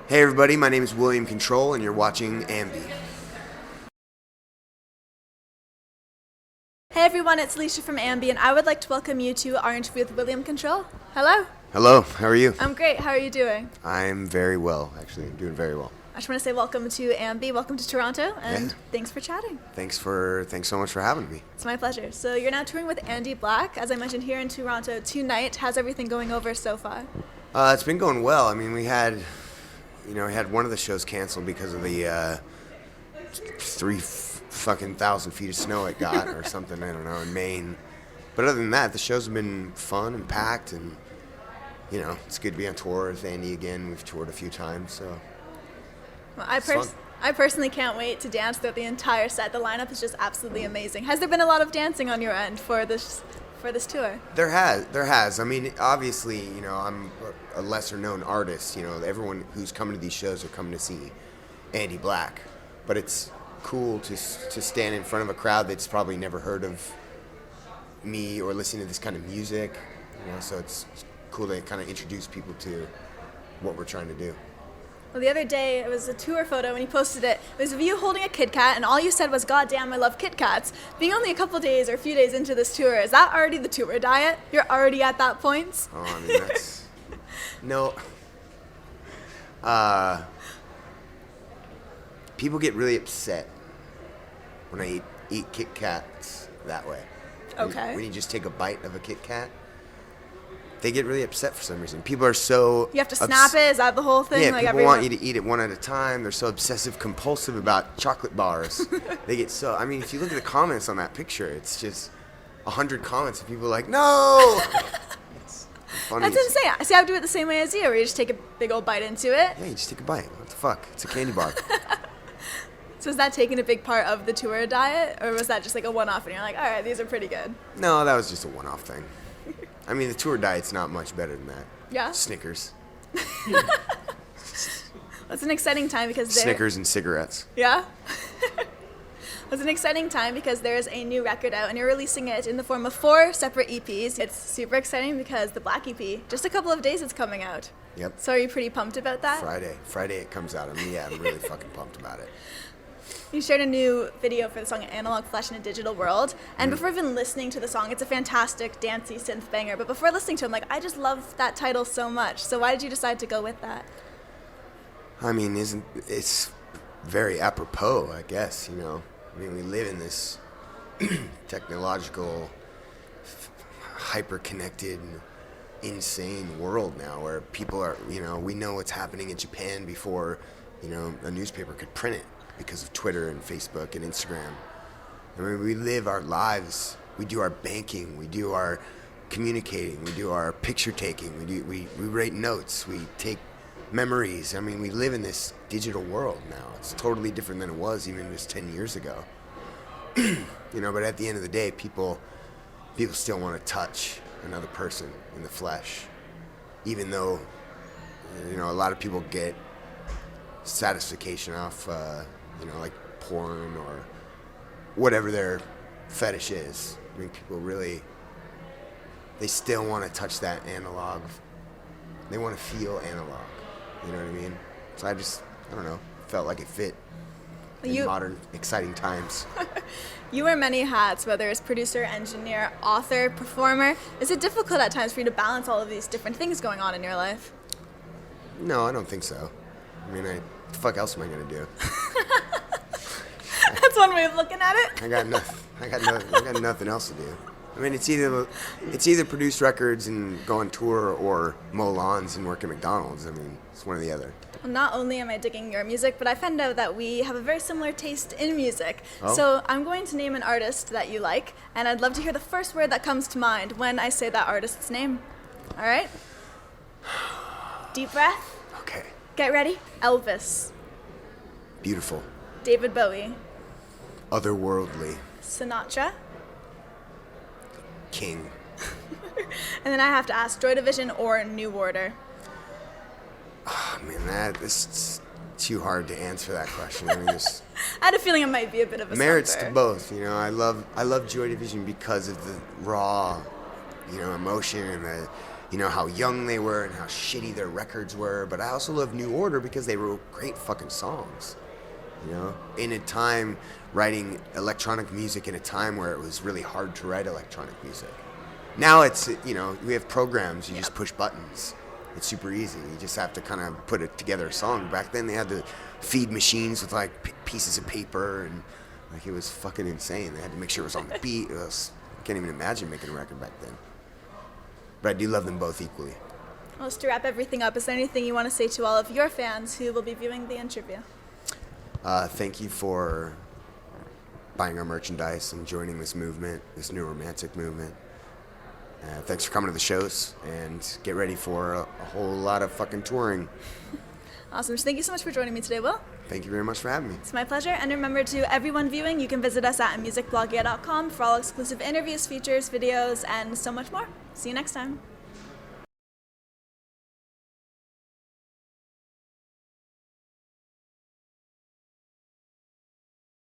Hey everybody, my name is William Control and you're watching Ambi. Hey everyone, it's Alicia from Ambi, and I would like to welcome you to our interview with William Control. Hello. Hello, how are you? I'm great. How are you doing? I'm very well, actually. I'm doing very well. I just want to say welcome to Ambi, welcome to Toronto, and thanks for chatting. Thanks so much for having me. It's my pleasure. So you're now touring with Andy Black, as I mentioned, here in Toronto tonight. How's everything going over so far? It's been going well. I mean, we had one of the shows canceled because of the 3,000 feet of snow it got or something, I don't know, in Maine. But other than that, the shows have been fun and packed, and it's good to be on tour with Andy again. We've toured a few times, so well, I personally can't wait to dance throughout the entire set. The lineup is just absolutely amazing. Has there been a lot of dancing on your end for this tour? There has. I mean, obviously, I'm a lesser known artist. Everyone who's coming to these shows are coming to see Andy Black, but it's cool to stand in front of a crowd that's probably never heard of me or listening to this kind of music. So it's cool to kind of introduce people to what we're trying to do. Well, the other day, it was a tour photo, and you posted it. It was of you holding a Kit Kat, and all you said was, "God damn, I love Kit Kats." Being only a couple days or a few days into this tour, is that already the tour diet? You're already at that point? Oh, I mean, that's... No. People get really upset when I eat Kit Kats that way. Okay. When you just take a bite of a Kit Kat, they get really upset for some reason. People are so... You have to snap it? Is that the whole thing? Yeah, like people want you to eat it one at a time. They're so obsessive-compulsive about chocolate bars. They get so... I mean, if you look at the comments on that picture, it's just 100 comments of people like, no! It's funny. That's insane. See, I would do it the same way as you, where you just take a big old bite into it. Yeah, you just take a bite. What the fuck? It's a candy bar. So is that taking a big part of the tour diet, or was that just like a one-off and you're like, all right, these are pretty good? No, that was just a one-off thing. I mean, the tour diet's not much better than that. Yeah? Snickers. It's an exciting time because Snickers and cigarettes. Yeah? It's an exciting time because there's a new record out and you're releasing it in the form of 4 separate EPs. It's super exciting because the Black EP, just a couple of days it's coming out. Yep. So are you pretty pumped about that? Friday it comes out. I'm really fucking pumped about it. You shared a new video for the song Analog Flesh in a Digital World. And before even listening to the song, it's a fantastic, dancey synth banger. But before listening to it, I'm like, I just love that title so much. So why did you decide to go with that? I mean, it's very apropos, I guess, I mean, we live in this technological, hyper-connected, insane world now where people are, we know what's happening in Japan before, a newspaper could print it, because of Twitter and Facebook and Instagram. I mean, we live our lives. We do our banking. We do our communicating. We do our picture taking. We write notes. We take memories. I mean, we live in this digital world now. It's totally different than it was even just 10 years ago. But at the end of the day, people still want to touch another person in the flesh, even though, a lot of people get satisfaction off, like porn or whatever their fetish is. I mean, people really, they still want to touch that analog. They want to feel analog. You know what I mean? So I don't know, felt like it fit in modern, exciting times. You wear many hats, whether it's producer, engineer, author, performer. Is it difficult at times for you to balance all of these different things going on in your life? No, I don't think so. I mean, what the fuck else am I going to do? That's one way of looking at it. I got nothing else to do. I mean, it's either produce records and go on tour or mow lawns and work at McDonald's. I mean, it's one or the other. Well, not only am I digging your music, but I found out that we have a very similar taste in music. Oh? So I'm going to name an artist that you like, and I'd love to hear the first word that comes to mind when I say that artist's name. All right? Deep breath. Okay. Get ready. Elvis. Beautiful. David Bowie. Otherworldly. Sinatra. King. And then I have to ask, Joy Division or New Order? Oh, man, this is too hard to answer that question. I mean, just I had a feeling it might be a bit of a merits stumper. to both. I love Joy Division because of the raw, emotion and how young they were and how shitty their records were. But I also love New Order because they wrote great fucking songs. In a time, writing electronic music in a time where it was really hard to write electronic music. Now it's, we have programs, you just push buttons. It's super easy. You just have to kind of put it together a song. Back then they had to feed machines with like pieces of paper, and like it was fucking insane. They had to make sure it was on the beat. I can't even imagine making a record back then. But I do love them both equally. Well, just to wrap everything up, is there anything you want to say to all of your fans who will be viewing the interview? Thank you for buying our merchandise and joining this movement, this new romantic movement. Thanks for coming to the shows, and get ready for a whole lot of fucking touring. Awesome. Thank you so much for joining me today, Will. Thank you very much for having me. It's my pleasure. And remember, to everyone viewing, you can visit us at musicblogia.com for all exclusive interviews, features, videos, and so much more. See you next time.